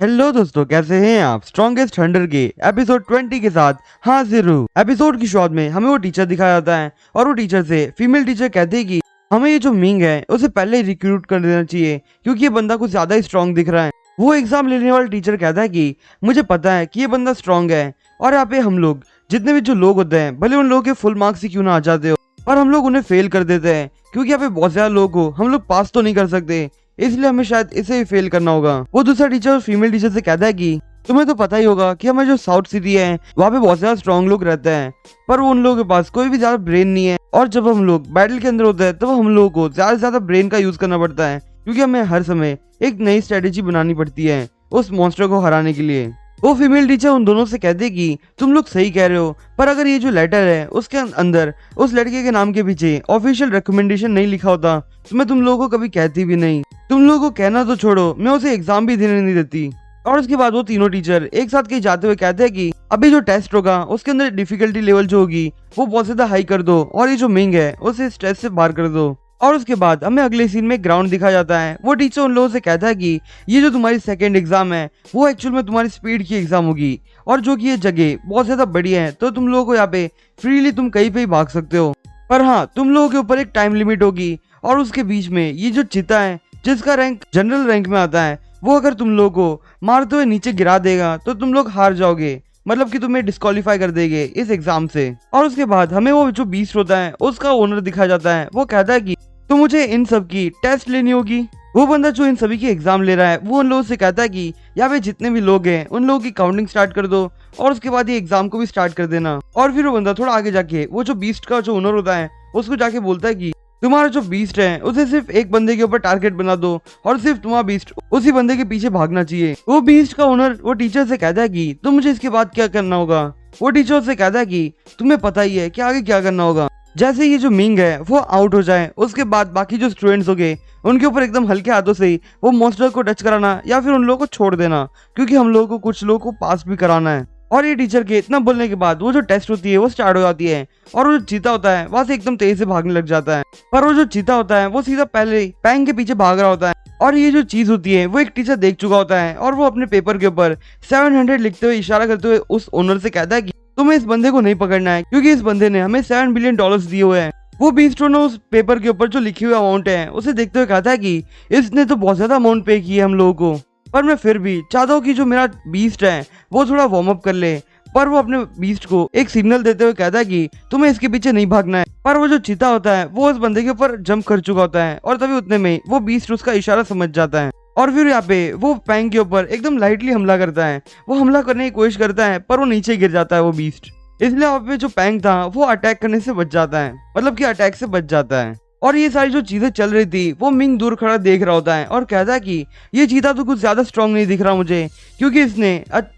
Hello दोस्तों, कैसे हैं आप। स्ट्रॉन्गेस्ट हंटर के एपिसोड 20 के साथ हाजिर हूँ। एपिसोड की शुरुआत में हमें वो टीचर दिखाया जाता है और वो टीचर से फीमेल टीचर कहती है कि हमें ये जो मिंग है उसे पहले ही रिक्रूट कर देना चाहिए क्योंकि ये बंदा कुछ ज्यादा ही स्ट्रॉन्ग दिख रहा है। वो एग्जाम लेने वाला टीचर कहता है कि मुझे पता है कि ये बंदा स्ट्रॉन्ग है और यहाँ पे हम लोग जितने भी जो लोग होते हैं भले उन लोगों के फुल मार्क्स ही क्यों ना आ जाते हो पर हम लोग उन्हें फेल कर देते हैं क्योंकि यहाँ पे बहुत ज्यादा लोग हो, हम लोग पास तो नहीं कर सकते, इसलिए हमें शायद इसे ही फेल करना होगा। वो दूसरा टीचर फीमेल टीचर से कहता है कि तुम्हें तो पता ही होगा कि हमारे जो साउथ सिटी है वहाँ पे बहुत ज्यादा स्ट्रॉन्ग लोग रहते हैं पर उन लोगों के पास कोई भी ज्यादा ब्रेन नहीं है और जब हम लोग बैटल के अंदर होते हैं तो हम लोगों को ज्यादा से ज्यादा ब्रेन का यूज करना पड़ता है क्योंकि हमें हर समय एक नई स्ट्रेटेजी बनानी पड़ती है उस मॉन्स्टर को हराने के लिए। वो फीमेल टीचर उन दोनों से कहते कि तुम लोग सही कह रहे हो पर अगर ये जो लेटर है उसके अंदर उस लड़के के नाम के पीछे ऑफिशियल रिकमेंडेशन नहीं लिखा होता तो मैं तुम लोगों को कभी कहती भी नहीं। तुम लोगों को कहना तो छोड़ो, मैं उसे एग्जाम भी देने नहीं देती। और उसके बाद वो तीनों टीचर एक साथ कहीं जाते हुए कहते हैं कि अभी जो टेस्ट होगा उसके अंदर डिफिकल्टी लेवल जो होगी वो बहुत ज्यादा हाई कर दो और ये जो मिंग है उसे स्ट्रेस से बाहर कर दो। और उसके बाद हमें अगले सीन में ग्राउंड दिखा जाता है। वो टीचर उन लोगों से कहता है कि ये जो तुम्हारी सेकंड एग्जाम है वो एक्चुअल में तुम्हारी स्पीड की एग्जाम होगी और जो कि ये जगह बहुत ज्यादा बड़ी है तो तुम लोगों को यहाँ पे फ्रीली तुम कहीं पे ही भाग सकते हो पर हाँ तुम लोगों के ऊपर एक टाइम लिमिट होगी और उसके बीच में ये जो चीता है जिसका रैंक जनरल रैंक में आता है वो अगर तुम लोगों को मारते हुए नीचे गिरा देगा तो तुम लोग हार जाओगे, मतलब कि तुम्हें डिस्क्वालीफाई कर देंगे इस एग्जाम से। और उसके बाद हमें वो जो बीस्ट होता है उसका ओनर दिखाया जाता है। वो कहता है कि तो मुझे इन सब की टेस्ट लेनी होगी। वो बंदा जो इन सभी की एग्जाम ले रहा है वो उन लोगों से कहता है कि यहाँ पे जितने भी लोग हैं उन लोगों की काउंटिंग स्टार्ट कर दो और उसके बाद ये एग्जाम को भी स्टार्ट कर देना। और फिर वो बंदा थोड़ा आगे जाके वो जो बीस्ट का जो ओनर होता है उसको जाके बोलता है कि तुम्हारा जो बीस्ट है उसे सिर्फ एक बंदे के ऊपर टारगेट बना दो और सिर्फ तुम्हारा बीस्ट उसी बंदे के पीछे भागना चाहिए। वो बीस्ट का ओनर वो टीचर से कहता है कि तुम मुझे इसके बाद क्या करना होगा। वो टीचर से कहता है कि तुम्हें पता ही है कि आगे क्या करना होगा। जैसे ये जो मिंग है वो आउट हो जाए उसके बाद बाकी जो स्टूडेंट्स हो गए उनके ऊपर एकदम हल्के हाथों से ही वो मॉन्स्टर को टच कराना या फिर उन लोगों को छोड़ देना क्योंकि हम लोगों को कुछ लोगों को पास भी कराना है। और ये टीचर के इतना बोलने के बाद वो जो टेस्ट होती है वो स्टार्ट हो जाती है और वो जो चीता होता है वहां से एकदम तेज से भागने लग जाता है पर वो जो चीता होता है वो सीधा पहले पैंग के पीछे भाग रहा होता है। और ये जो चीज होती है वो एक टीचर देख चुका होता है और वो अपने पेपर के ऊपर 700 लिखते हुए इशारा करते हुए उस ओनर से कहता है कि तुम्हें इस बंदे को नहीं पकड़ना है क्योंकि इस बंदे ने हमें $7 बिलियन दिए हुए हैं। वो बीस्ट ने उस पेपर के ऊपर जो लिखी हुई अमाउंट है उसे देखते हुए कहता है कि इसने तो बहुत ज्यादा अमाउंट पे की है हम लोगों को, पर मैं फिर भी चाहता हूँ कि जो मेरा बीस्ट है वो थोड़ा वार्म अप कर ले। पर वो अपने बीस्ट को एक सिग्नल देते हुए कहता है कि तुम्हें इसके पीछे नहीं भागना है। पर वो जो चीता होता है वो उस बंदे के ऊपर जंप कर चुका होता है और तभी उतने में वो बीस्ट उसका इशारा समझ जाता है और फिर यहाँ पे वो पैंग के ऊपर एकदम लाइटली हमला करता है। वो हमला करने की कोशिश करता है पर वो नीचे गिर जाता है वो बीस्ट, इसलिए वहाँ पे जो पैंग था वो अटैक करने से बच जाता है, मतलब कि अटैक से बच जाता है। और ये सारी जो चीजें चल रही थी वो मिंग दूर खड़ा देख रहा होता है और कहता है कि ये चीता तो कुछ ज्यादा स्ट्रांग नहीं दिख रहा मुझे क्योंकि इसने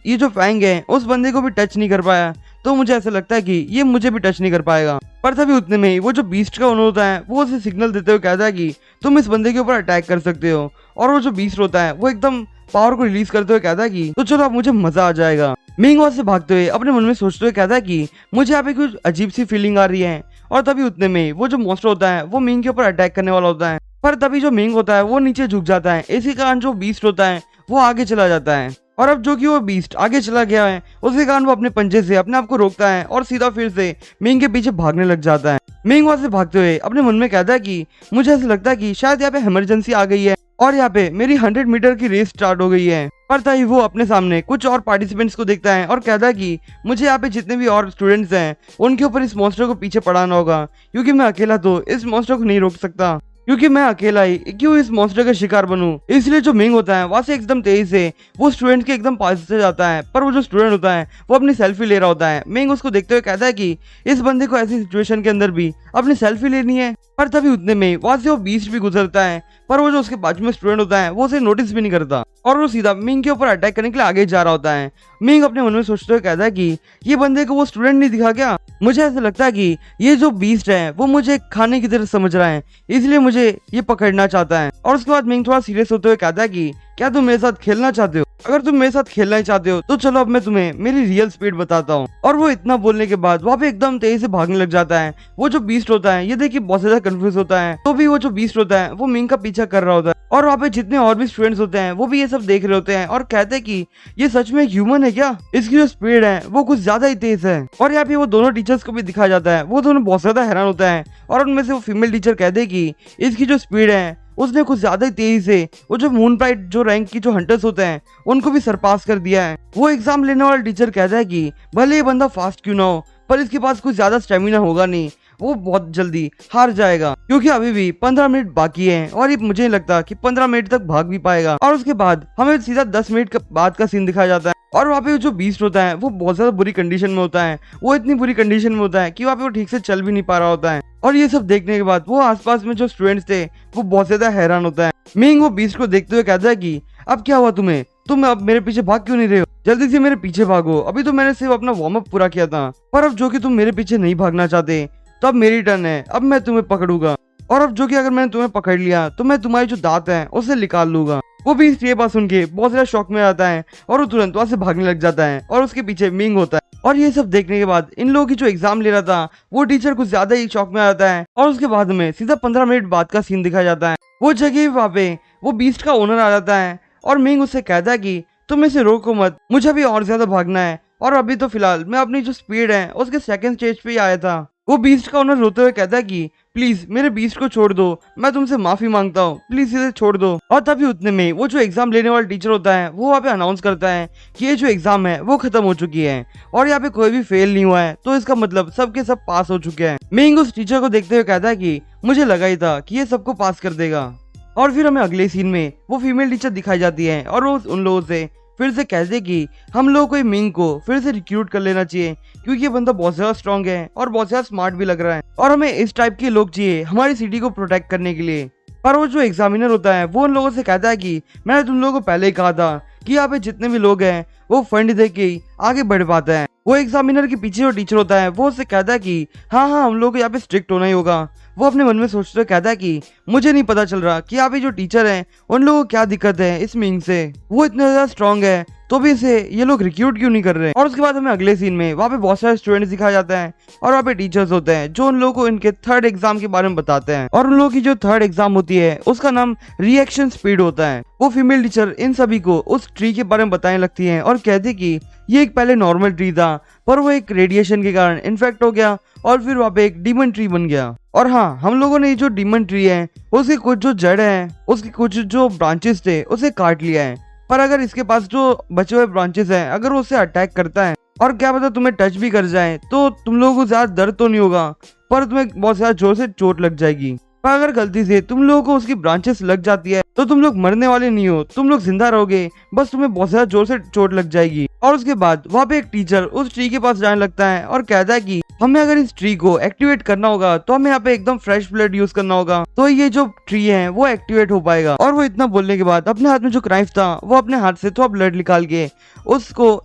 ये जो फैंग है उस बंदे को भी टच नहीं कर पाया तो मुझे ऐसा लगता है कि ये मुझे भी टच नहीं कर पाएगा। पर तभी उतने में वो जो बीस्ट का ओनर होता है वो उसे सिग्नल देते हुए कहता है कि तुम इस बंदे के ऊपर अटैक कर सकते हो। और वो जो बीस्ट होता है वो एकदम पावर को रिलीज करते हुए कहता है कि तो चलो अब मुझे मजा आ जाएगा। मिंग वहां से भागते हुए अपने मन में सोचते हुए कहता है कि मुझे यहाँ पे कुछ अजीब सी फीलिंग आ रही है। और तभी उतने में वो जो मॉन्स्टर होता है वो मिंग के ऊपर अटैक करने वाला होता है पर तभी जो मिंग होता है वो नीचे झुक जाता है, इसी कारण जो बीस्ट होता है वो आगे चला जाता है। और अब जो कि वो बीस्ट आगे चला गया है उसके कारण वो अपने पंजे से अपने आप को रोकता है और सीधा फिर से मिंग के पीछे भागने लग जाता है। मिंग वहां से भागते हुए अपने मन में कहता है कि मुझे ऐसा लगता है कि शायद यहाँ पे इमरजेंसी आ गई है और यहाँ पे मेरी 100 मीटर की रेस स्टार्ट हो गई है। पर तभी वो अपने सामने कुछ और पार्टिसिपेंट्स को देखता है और कहता है कि मुझे यहाँ पे जितने भी और स्टूडेंट्स हैं उनके ऊपर इस मॉन्स्टर को पीछे पड़ाना होगा क्योंकि मैं अकेला तो इस मॉन्स्टर को नहीं रोक सकता, क्योंकि मैं अकेला ही क्यों इस मॉन्स्टर का शिकार बनूं। इसलिए जो मिंग होता है वहां से एकदम तेज से वो स्टूडेंट के एकदम पास से जाता है पर वो जो स्टूडेंट होता है वो अपनी सेल्फी ले रहा होता है। मिंग उसको देखते हुए कहता है कि इस बंदे को ऐसी सिचुएशन के अंदर भी अपनी सेल्फी लेनी है। पर तभी उतने में वहां से वो बीस्ट भी गुजरता है पर वो जो उसके बाजू में स्टूडेंट होता है वो उसे नोटिस भी नहीं करता और वो सीधा मिंग के ऊपर अटैक करने के लिए आगे जा रहा होता है। मिंग अपने मन में सोचते हुए कहता है कि ये बंदे को वो स्टूडेंट नहीं दिखा क्या, मुझे ऐसा लगता है कि ये जो बीस्ट है वो मुझे खाने की तरह समझ रहा है इसलिए मुझे ये पकड़ना चाहता है। और उसके बाद मिंग थोड़ा सीरियस होते हुए कहता है कि क्या तुम मेरे साथ खेलना चाहते हो। अगर तुम मेरे साथ खेलना ही चाहते हो तो चलो अब मैं तुम्हें मेरी रियल स्पीड बताता हूँ। और वो इतना बोलने के बाद वहाँ पे एकदम तेजी से भागने लग जाता है। वो जो बीस्ट होता है ये देखिए बहुत ज्यादा कंफ्यूज होता है, तो भी वो जो बीस्ट होता है वो मिंग का पीछा कर रहा होता है। और वहाँ पे जितने और भी स्टूडेंट्स होते हैं वो भी ये सब देख रहे होते हैं और कहते हैं कि ये सच में ह्यूमन है क्या, इसकी जो स्पीड है वो कुछ ज्यादा ही तेज है। और यहाँ पे वो दोनों टीचर्स को भी दिखाया जाता है, वो दोनों बहुत ज्यादा हैरान होता है। और उनमें से वो फीमेल टीचर कहते हैं कि इसकी जो स्पीड है उसने कुछ ज्यादा ही तेजी से वो जो मून प्राइड जो रैंक की जो हंटर्स होते हैं उनको भी सरपास कर दिया है। वो एग्जाम लेने वाला टीचर कहता है कि भले ये बंदा फास्ट क्यों ना हो पर इसके पास कुछ ज्यादा स्टेमिना होगा नहीं, वो बहुत जल्दी हार जाएगा क्योंकि अभी भी 15 मिनट बाकी है और ये मुझे नहीं लगता कि 15 मिनट तक भाग भी पाएगा। और उसके बाद हमें सीधा 10 मिनट बाद का सीन दिखाया जाता है और वहाँ पे जो बीस्ट होता है वो बहुत ज्यादा बुरी कंडीशन में होता है। वो इतनी बुरी कंडीशन में होता है कि वहाँ पे वो ठीक से चल भी नहीं पा रहा होता है। और ये सब देखने के बाद वो आसपास में जो स्टूडेंट्स थे वो बहुत ज्यादा हैरान होता है। मिंग वो बीस्ट को देखते हुए कहता है कि अब क्या हुआ तुम्हें, तुम अब मेरे पीछे भाग क्यों नहीं रहे हो, जल्दी से मेरे पीछे भागो, अभी तो मैंने सिर्फ अपना वार्म अप पूरा किया था। पर अब जो कि तुम मेरे पीछे नहीं भागना चाहते तो अब मेरी टर्न है, अब मैं तुम्हें पकड़ूंगा। और अब जो कि अगर मैंने तुम्हें पकड़ लिया तो मैं तुम्हारी जो दांत है उसे निकाल लूंगा। वो भी ये बात सुन के बहुत ज्यादा शॉक में आता है और वो तुरंत वहां से भागने लग जाता है और उसके पीछे मिंग होता है। और ये सब देखने के बाद इन लोगों की जो एग्जाम ले रहा था वो टीचर कुछ ज्यादा ही शॉक में आ जाता है। और उसके बाद में सीधा 15 मिनट बाद का सीन दिखाया जाता है। वो जगह वहाँ पे वो बीस्ट का ओनर आ जाता है और मिंग उससे कहता है कि तुम इसे रोको मत, मुझे अभी और ज्यादा भागना है और अभी तो फिलहाल मैं अपनी जो स्पीड है उसके सेकंड स्टेज पे ही आया था। वो बीस्ट का ओनर रोते हुए कहता है कि प्लीज मेरे बीस्ट को छोड़ दो, मैं तुमसे माफी मांगता हूँ, प्लीज इसे छोड़ दो। और तभी उतने में वो जो एग्जाम लेने वाला टीचर होता है वो वहाँ पे अनाउंस करता है कि ये जो एग्जाम है वो खत्म हो चुकी है और यहाँ पे कोई भी फेल नहीं हुआ है, तो इसका मतलब सबके सब पास हो चुके हैं। मिंग उस टीचर को देखते हुए कहता है कि मुझे लगा ही था कि ये सबको पास कर देगा। और फिर हमें अगले सीन में वो फीमेल टीचर दिखाई जाती है और वो उन लोगों से फिर से कहते कि हम लोगों को मिंग को फिर से रिक्रूट कर लेना चाहिए क्योंकि ये बंदा बहुत ज्यादा स्ट्रांग है और बहुत ज्यादा स्मार्ट भी लग रहा है और हमें इस टाइप के लोग चाहिए हमारी सिटी को प्रोटेक्ट करने के लिए। पर वो जो एग्जामिनर होता है वो उन लोगों से कहता है कि मैंने तुम लोगों को पहले ही कहा था कि यहाँ पे जितने भी लोग हैं वो फंड दे के ही आगे बढ़ पाते हैं। वो एग्जामिनर के पीछे जो टीचर होता है वो उससे कहता है कि हाँ हम लोग को यहाँ पे स्ट्रिक्ट होना ही होगा। वो अपने मन में सोचते हुए कहता है कि मुझे नहीं पता चल रहा कि यहाँ पे जो टीचर है उन लोगों को क्या दिक्कत है इस मिंग से, वो इतना ज्यादा स्ट्रांग है तो भी इसे ये लोग रिक्रूट क्यों नहीं कर रहे। और उसके बाद हमें अगले सीन में वहाँ पे बहुत सारे स्टूडेंट्स दिखाया जाता है और वहाँ पे टीचर्स होते हैं जो उन लोगों को इनके थर्ड एग्जाम के बारे में बताते हैं। और उन लोगों की जो थर्ड एग्जाम होती है उसका नाम रिएक्शन स्पीड होता है। वो फीमेल टीचर इन सभी को उस ट्री के बारे में बताने लगती है और कहती कि ये एक पहले नॉर्मल ट्री था पर वो एक रेडिएशन के कारण इन्फेक्ट हो गया और फिर वहाँ पे एक डीमन ट्री बन गया। और हाँ हम लोगों ने ये जो डीमन ट्री है उसकी कुछ जो जड़ है उसकी कुछ जो ब्रांचेस थे उसे काट लिया है, पर अगर इसके पास जो बचे हुए ब्रांचेस हैं अगर वो उसे अटैक करता है और क्या पता तुम्हें टच भी कर जाए तो तुम लोगों को ज्यादा दर्द तो नहीं होगा पर तुम्हें बहुत ज्यादा जोर से चोट लग जाएगी। पर अगर गलती से तुम लोगों को उसकी ब्रांचेस लग जाती है तो तुम लोग मरने वाले नहीं हो, तुम लोग जिंदा रहोगे, बस तुम्हें बहुत ज्यादा जोर से चोट लग जाएगी। और उसके बाद वहाँ पे एक टीचर उस ट्री के पास जाने लगता है और कहता है कि हमें अगर इस ट्री को एक्टिवेट करना होगा तो हमें यहाँ पे एकदम फ्रेश ब्लड यूज करना होगा तो ये जो ट्री है वो एक्टिवेट हो पाएगा। और वो इतना बोलने के बाद अपने हाथ में जो क्राइफ था वो अपने हाथ से थोड़ा ब्लड निकाल के उसको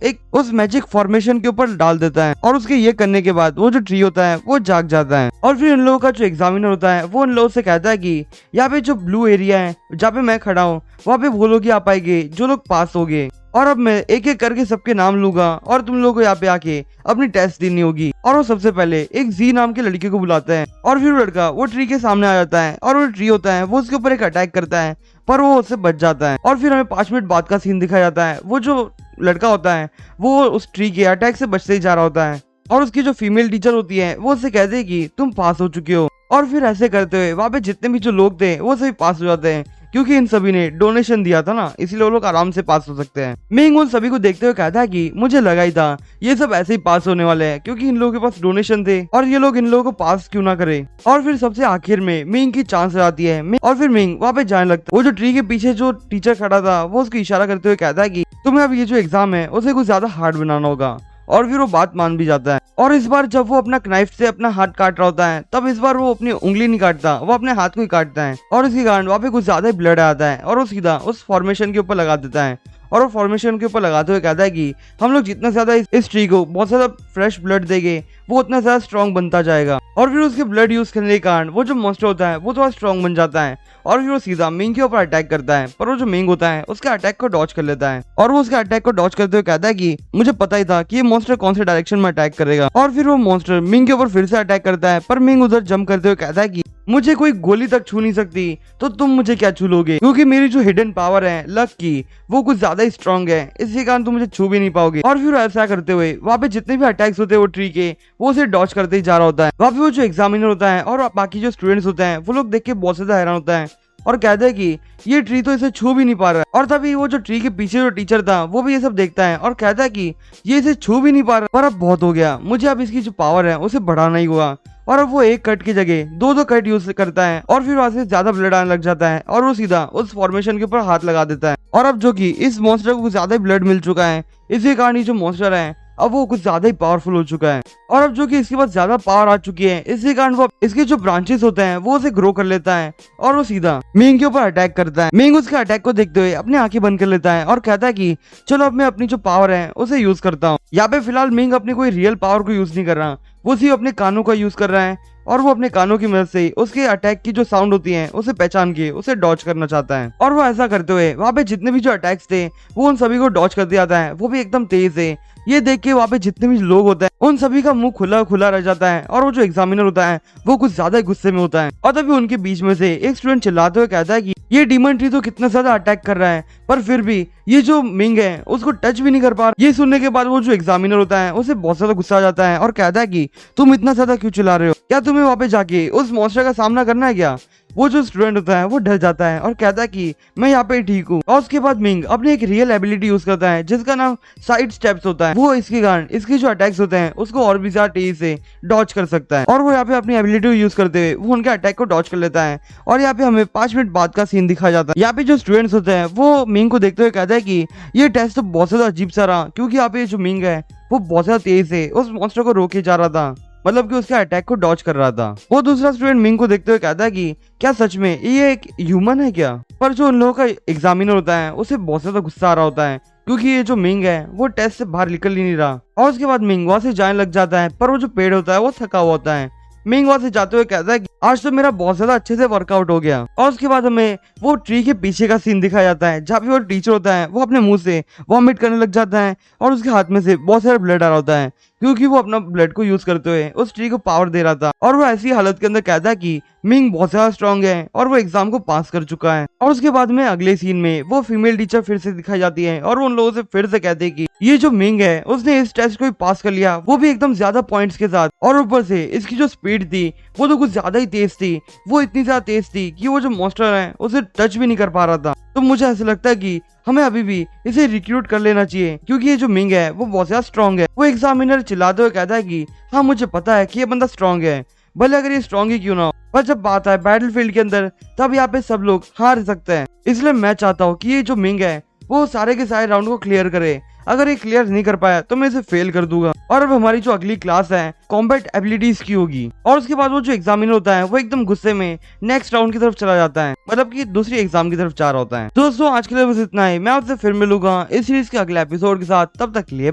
एक उस मैजिक फॉर्मेशन के ऊपर डाल देता है और उसके ये करने के बाद वो जो ट्री होता है वो जाग जाता है। और फिर इन लोगों का जो एग्जामिनर होता है वो उन लोगों से कहता है कि यहाँ पे जो ब्लू एरिया है जहाँ पे मैं खड़ा हूँ वहाँ पे वो लोग ही आ पाएंगे जो लोग पास हो गए और अब मैं एक एक करके सबके नाम लूंगा और तुम लोगों को यहाँ पे आके अपनी टेस्ट देनी होगी। और वो सबसे पहले एक जी नाम के लड़के को बुलाता है और फिर वो लड़का वो ट्री के सामने आ जाता है और वो ट्री होता है वो उसके ऊपर एक अटैक करता है पर वो उससे बच जाता है। और फिर हमें 5 मिनट बाद का सीन दिखाया जाता है। वो जो लड़का होता है वो उस ट्री के अटैक से बचते ही जा रहा होता है और उसकी जो फीमेल टीचर होती है वो उससे कहते हैं कि तुम पास हो चुके हो। और फिर ऐसे करते हुए वहाँ पे जितने भी जो लोग थे वो सभी पास हो जाते हैं क्योंकि इन सभी ने डोनेशन दिया था ना, इसलिए वो लोग आराम से पास हो सकते हैं। मिंग उन सभी को देखते हुए कहता है कि मुझे लगा ही था ये सब ऐसे ही पास होने वाले हैं क्योंकि इन लोगों के पास डोनेशन थे और ये लोग इन लोगों को पास क्यों ना करे। और फिर सबसे आखिर में मिंग की चांस आती है और फिर मिंग वहाँ पे जाने लगता है। वो जो ट्री के पीछे जो टीचर खड़ा था वो उसको इशारा करते हुए कहता है कि तुम्हें अब ये जो एग्जाम है उसे कुछ ज्यादा हार्ड बनाना होगा और फिर वो बात मान भी जाता है। और इस बार जब वो अपना नाइफ से अपना हाथ काट रहा होता है तब इस बार वो अपनी उंगली नहीं काटता, वो अपने हाथ को ही काटता है और इसके कारण वहाँ पे कुछ ज्यादा ही ब्लड आता है और वो सीधा उस फॉर्मेशन के ऊपर लगा देता है और वो फॉर्मेशन के ऊपर लगाते हुए कहता है कि हम लोग जितना ज्यादा इस ट्री को बहुत ज्यादा फ्रेश ब्लड देंगे वो उतना ज्यादा स्ट्रॉन्ग बनता जाएगा। और फिर उसके ब्लड यूज करने के कारण वो जो मॉन्स्टर होता है वो थोड़ा स्ट्रॉन्ग बन जाता है और फिर वो सीधा मिंग के ऊपर अटैक करता है। पर वो जो मिंग होता है उसके अटैक को डॉज कर लेता है और वो उसके अटैक को डॉज करते हुए कहता है कि मुझे पता ही था कि ये मॉन्स्टर कौन से डायरेक्शन में अटैक करेगा। और फिर वो मॉन्स्टर मिंग के ऊपर फिर से अटैक करता है पर मिंग उधर जंप करते हुए कहता है कि मुझे कोई गोली तक छू नहीं सकती तो तुम मुझे क्या छू लोगे, क्योंकि मेरी जो हिडन पावर है लक की वो कुछ ज्यादा ही स्ट्रांग है, इसी कारण तुम मुझे छू भी नहीं पाओगे। और फिर ऐसा करते हुए वहाँ पे जितने भी अटैक्स होते हैं वो ट्री के वो उसे डॉज करते ही जा रहा होता है। वहाँ पे वो जो एग्जामिनर होता है और बाकी जो स्टूडेंट्स होते हैं वो लोग देख के बहुत ज्यादा हैरान होता है और कहते हैं कि ये ट्री तो इसे छू भी नहीं पा रहा है। और तभी वो जो ट्री के पीछे जो टीचर था वो भी ये सब देखता है और कहता है कि ये इसे छू भी नहीं पा रहा, पर अब बहुत हो गया, मुझे अब इसकी जो पावर है उसे बढ़ाना ही होगा। और अब वो एक कट की जगह दो कट यूज करता है और फिर वहां से ज्यादा ब्लड आने लग जाता है और वो सीधा उस फॉर्मेशन के ऊपर हाथ लगा देता है। और अब जो कि इस मॉन्स्टर को कुछ ज्यादा ही ब्लड मिल चुका है, इसी कारण ये जो मॉन्स्टर है अब वो कुछ ज्यादा ही पावरफुल हो चुका है। और अब जो कि इसके पास ज्यादा पावर आ चुकी है, इसी कारण वो इसके जो ब्रांचेस होते हैं वो उसे ग्रो कर लेता है और वो सीधा मिंग के ऊपर अटैक करता है। मिंग उसके अटैक को देखते हुए अपनी आंखें बंद कर लेता है और कहता है कि चलो अब मैं अपनी जो पावर है उसे यूज करता हूँ। यहाँ पे फिलहाल मिंग अपनी कोई रियल पावर को यूज नहीं कर रहा, वो सिर्फ अपने कानों का यूज कर रहा है और वो अपने कानों की मदद से उसके अटैक की जो साउंड होती है उसे पहचान के उसे डॉज करना चाहता है। और वो ऐसा करते हुए वहाँ पे जितने भी जो अटैक्स थे वो उन सभी को डॉज कर दिया जाता है, वो भी एकदम तेज से। ये देख के वहाँ पे जितने भी लोग होते हैं उन सभी का मुंह खुला खुला रह जाता है और वो जो एग्जामिनर होता है वो कुछ ज्यादा ही गुस्से में होता है। और तभी उनके बीच में से एक स्टूडेंट चिल्लाते हुए कहता है कि ये डीमन ट्री तो कितना ज्यादा अटैक कर रहा है पर फिर भी ये जो मिंग है उसको टच भी नहीं कर पा रहा। ये सुनने के बाद वो जो एग्जामिनर होता है उसे बहुत ज्यादा गुस्सा आ जाता है और कहता है कि तुम इतना ज्यादा क्यों चिल्ला रहे हो, क्या तुम्हें वहाँ पे जाके उस मॉन्स्टर का सामना करना है क्या। वो जो स्टूडेंट होता है वो डर जाता है और कहता है कि मैं यहाँ पे ठीक हूँ। और उसके बाद मिंग अपनी एक रियल एबिलिटी यूज करता है जिसका नाम साइड स्टेप्स होता है। वो इसके कारण इसके जो अटैक्स होते हैं उसको और भी ज्यादा तेजी से डॉज कर सकता है और वो यहाँ पे अपनी एबिलिटी यूज करते हुए वो उनके अटैक को डॉज कर लेता है। और यहाँ पे हमें 5 मिनट बाद का सीन दिखाया जाता है। यहाँ पे जो स्टूडेंट्स होते हैं वो मिंग को देखते हुए कहता है कि ये टेस्ट तो बहुत ज्यादा अजीब सा रहा, क्योंकि यहाँ पे जो मिंग है वो बहुत ज्यादा तेज से उस मॉन्स्टर को रोके जा रहा था, मतलब कि उसके अटैक को डॉज कर रहा था। वो दूसरा स्टूडेंट मिंग को देखते हुए कहता है कि क्या सच में ये एक ह्यूमन है क्या। पर जो उन लोगों का एग्जामिनर होता है उसे बहुत ज्यादा गुस्सा आ रहा होता है क्योंकि ये जो मिंग है वो टेस्ट से बाहर निकल ही नहीं रहा। और उसके बाद मिंग वहां से जाने लग जाता है पर वो जो पेड़ होता है वो थका हुआ होता है। मिंग वहां से जाते हुए कहता है कि आज तो मेरा बहुत ज्यादा अच्छे से वर्कआउट हो गया। और उसके बाद हमें वो ट्री के पीछे का सीन दिखाया जाता है जहाँ पे वो टीचर होता है वो अपने मुंह से वॉमिट करने लग जाता है और उसके हाथ में से बहुत सारा ब्लड आ रहा होता है क्योंकि वो अपना ब्लड को यूज करते हुए उस ट्री को पावर दे रहा था। और वो ऐसी हालत के अंदर कहता है कि मिंग बहुत ज्यादा स्ट्रांग है और वो एग्जाम को पास कर चुका है। और उसके बाद में अगले सीन में वो फीमेल टीचर फिर से दिखाई जाती है और वो उन लोगों से फिर से कहते हैं कि ये जो मिंग है उसने इस टेस्ट को भी पास कर लिया, वो भी एकदम ज्यादा पॉइंट्स के साथ। और ऊपर से इसकी जो स्पीड थी वो तो कुछ ज्यादा ही तेज थी, वो इतनी ज्यादा तेज थी कि वो जो मॉन्स्टर है उसे टच भी नहीं कर पा रहा था। तो मुझे ऐसा लगता है कि हमें अभी भी इसे रिक्रूट कर लेना चाहिए क्योंकि ये जो मिंग है वो बहुत ज्यादा स्ट्रांग है। वो एग्जामिनर चिल्लाते हुए कहता है कि हाँ मुझे पता है कि ये बंदा स्ट्रांग है, भले अगर ये स्ट्रांग ही क्यों ना हो, पर जब बात आए बैटलफील्ड के अंदर तब यहाँ पे सब लोग हार सकते हैं। इसलिए मैं चाहता हूँ कि ये जो मिंग है वो सारे के सारे राउंड को क्लियर करे। अगर ये क्लियर नहीं कर पाया तो मैं इसे फेल कर दूंगा। और अब हमारी जो अगली क्लास है कॉम्बैट एबिलिटीज की होगी। और उसके बाद वो जो एग्जामिनर होता है वो एकदम गुस्से में नेक्स्ट राउंड की तरफ चला जाता है, मतलब कि दूसरी एग्जाम की तरफ जा रहा होता है। दोस्तों आज के लिए बस इतना ही, मैं आपसे फिर मिलूंगा इस सीरीज के अगले एपिसोड के साथ। तब तक के लिए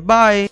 बाय।